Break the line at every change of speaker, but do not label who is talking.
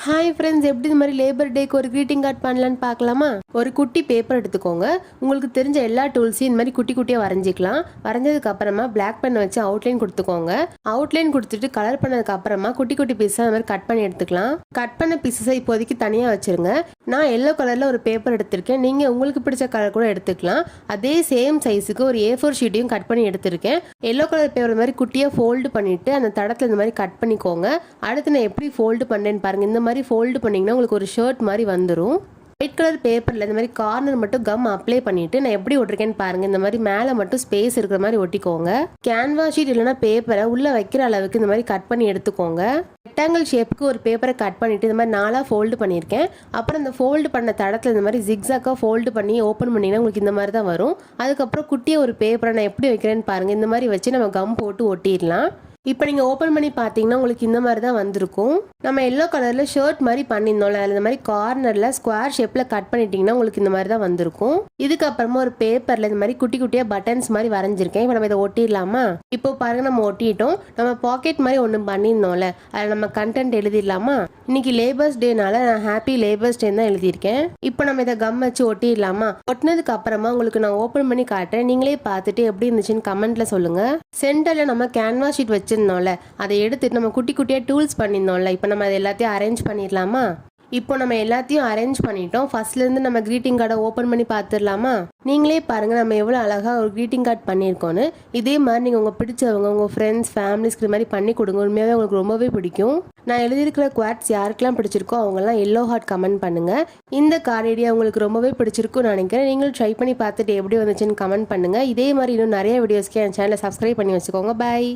Hi friends, எப்படி இந்த மாதிரி லேபர் டேக்கு ஒரு க்ரீட்டிங் கார்டு பண்ணலான்னு பார்க்கலாமா? ஒரு குட்டி பேப்பர் எடுத்துக்கோங்க. உங்களுக்கு தெரிஞ்ச எல்லா டூல்ஸையும் இந்த மாதிரி குட்டி குட்டியாக வரைஞ்சிக்கலாம். வரைஞ்சதுக்கு அப்புறமா பிளாக் பென் வச்சு அவுட்லைன் கொடுத்துக்கோங்க. அவுட்லைன் கொடுத்துட்டு கலர் பண்ணதுக்கு அப்புறமா குட்டி குட்டி பீஸாக அந்த மாதிரி கட் பண்ணி எடுத்துக்கலாம். கட் பண்ண பீஸஸை இப்போதைக்கு தனியாக வச்சிருங்க. நான் எல்லோ கலரில் ஒரு பேப்பர் எடுத்திருக்கேன். நீங்கள் உங்களுக்கு பிடிச்ச கலர் கூட எடுத்துக்கலாம். அதே சேம் சைஸுக்கு ஒரு A4 ஷீட்டையும் கட் பண்ணி எடுத்திருக்கேன். எல்லோ கலர் பேப்பர் மாதிரி குட்டியாக ஃபோல்டு பண்ணிவிட்டு அந்த தடத்தில் இந்த மாதிரி கட் பண்ணிக்கோங்க. அடுத்து நான் எப்படி ஃபோல்டு பண்ணேன்னு பாருங்கள். இந்த மாதிரி ஃபோல்டு பண்ணிங்கன்னா உங்களுக்கு ஒரு ஷர்ட் மாதிரி வந்துடும். ஒயிட் கலர் பேப்பரில் இந்த மாதிரி கார்னர் மட்டும் கம் அப்ளை பண்ணிவிட்டு நான் எப்படி ஒட்டிருக்கேன்னு பாருங்கள். இந்த மாதிரி மேலே மட்டும் ஸ்பேஸ் இருக்கிற மாதிரி ஒட்டிக்கோங்க. கேன்வா ஷீட் இல்லைனா பேப்பரை உள்ளே வைக்கிற அளவுக்கு இந்த மாதிரி கட் பண்ணி எடுத்துக்கோங்க. ரெக்டாங்கிள் ஷேப்புக்கு ஒரு பேப்பரை கட் பண்ணிவிட்டு இந்த மாதிரி 4ஆக ஃபோல்டு பண்ணியிருக்கேன். அப்புறம் இந்த ஃபோல்டு பண்ண தடத்தில் இந்த மாதிரி ஜிக்ஸாக்காக ஃபோல்டு பண்ணி ஓப்பன் பண்ணிங்கன்னா உங்களுக்கு இந்த மாதிரி தான் வரும். அதுக்கப்புறம் குட்டியாக ஒரு பேப்பரை நான் எப்படி வைக்கிறேன்னு பாருங்கள். இந்த மாதிரி வச்சு நம்ம கம் போட்டு ஒட்டிடலாம். இப்போ நீங்கள் ஓப்பன் பண்ணி பார்த்தீங்கன்னா உங்களுக்கு இந்த மாதிரி தான் வந்திருக்கும். நம்ம எல்லோ கலரில் ஷர்ட் மாதிரி பண்ணியிருந்தோம்ல, அதில் இந்த மாதிரி கார்னரில் ஸ்கொயர் ஷேப்பில் கட் பண்ணிட்டீங்கன்னா உங்களுக்கு இந்த மாதிரி தான் வந்திருக்கும். இதுக்கப்புறமா ஒரு பேப்பரில் இந்த மாதிரி குட்டி குட்டியாக பட்டன்ஸ் மாதிரி வரைஞ்சிருக்கேன். இப்போ நம்ம இதை ஒட்டிடலாமா? இப்போ பாருங்கள், நம்ம ஒட்டிட்டோம். நம்ம பாக்கெட் மாதிரி ஒன்று பண்ணியிருந்தோம்ல, அதில் நம்ம கண்டென்ட் எழுதிடலாமா? இன்னைக்கு லேபர்ஸ் டேனால நான் ஹாப்பி லேபர்ஸ் டே தான் எழுதியிருக்கேன். இப்போ நம்ம இதை கம் வச்சு ஒட்டிடலாமா? ஒட்டினதுக்கு அப்புறமா உங்களுக்கு நான் ஓப்பன் பண்ணி காட்டுறேன். நீங்களே பார்த்துட்டு எப்படி இருந்துச்சுன்னு கமெண்ட்ல சொல்லுங்க. சென்டரில் நம்ம கேன்வா ஷீட் வச்சிருந்தோம்ல, அதை எடுத்துட்டு நம்ம குட்டி குட்டியாக டூல்ஸ் பண்ணியிருந்தோம்ல, இப்போ நம்ம அதை எல்லாத்தையும் அரேஞ்ச் பண்ணிடலாமா? இப்போ நம்ம எல்லாத்தையும் அரேஞ்ச் பண்ணிட்டோம். ஃபர்ஸ்ட்லேருந்து நம்ம க்ரீட்டிங் கார்டை ஓப்பன் பண்ணி பார்த்துடலாமா? நீங்களே பாருங்கள் நம்ம எவ்வளோ அழகாக ஒரு க்ரீட்டிங் கார்டு பண்ணியிருக்கோன்னு. இதே மாதிரி நீங்கள் உங்கள் பிடிச்சவங்க, உங்கள் ஃப்ரெண்ட்ஸ், ஃபேமிலிஸ்க்கு இது மாதிரி பண்ணி கொடுங்க. உண்மையாகவே உங்களுக்கு ரொம்பவே பிடிக்கும். நான் எழுதியிருக்கிற குவாட்ஸ் யாருக்கெல்லாம் பிடிச்சிருக்கோ அவங்கெல்லாம் எல்லோ ஹார்ட் கமெண்ட் பண்ணுங்கள். இந்த கார்டு ஐடியா உங்களுக்கு ரொம்பவே பிடிச்சிருக்குன்னு நினைக்கிறேன். நீங்களும் ட்ரை பண்ணி பார்த்துட்டு எப்படி வந்துச்சுன்னு கமெண்ட் பண்ணுங்கள். இதே மாதிரி இன்னும் நிறைய வீடியோஸ்க்கு என் சேனலை சப்ஸ்கிரைப் பண்ணி வச்சுக்கோங்க. பாய்.